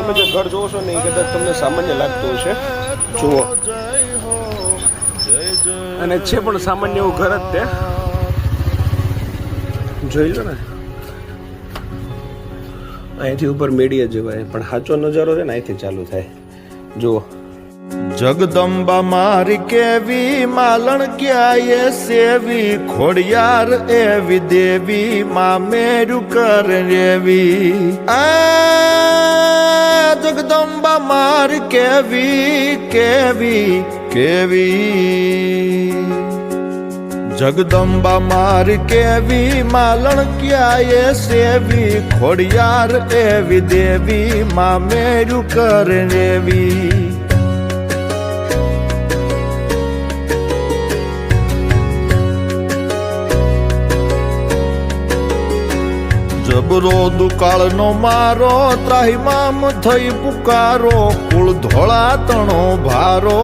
તમે જે ઘર જોવો છો ને એ કદાચ તમને સામાન્ય લાગતું હશે, જુઓ, અને છે પણ સામાન્ય એવું ઘર જ તે, જોઈ લો ને, અહીંથી ઉપર મેળીએ જવાય, પણ સાચો નજારો છે ને અહીંથી ચાલુ થાય, જુઓ. જગદંબા મારી કેવી માલણ ક્યાંય સેવી, ખોડિયાર એવી દેવી માં મેરુ કર રેવી. આ જગદંબા મારી કેવી કેવી કેવી, જગદંબા મારી કેવી માલણ ક્યાંય સેવી, ખોડિયાર એવી દેવી માં મેરુ કર રેવી. જબરો દુકાળનો મારો ત્રાહિમામ થઈ પુકારો, કુળ ધોળા તણો ભારો.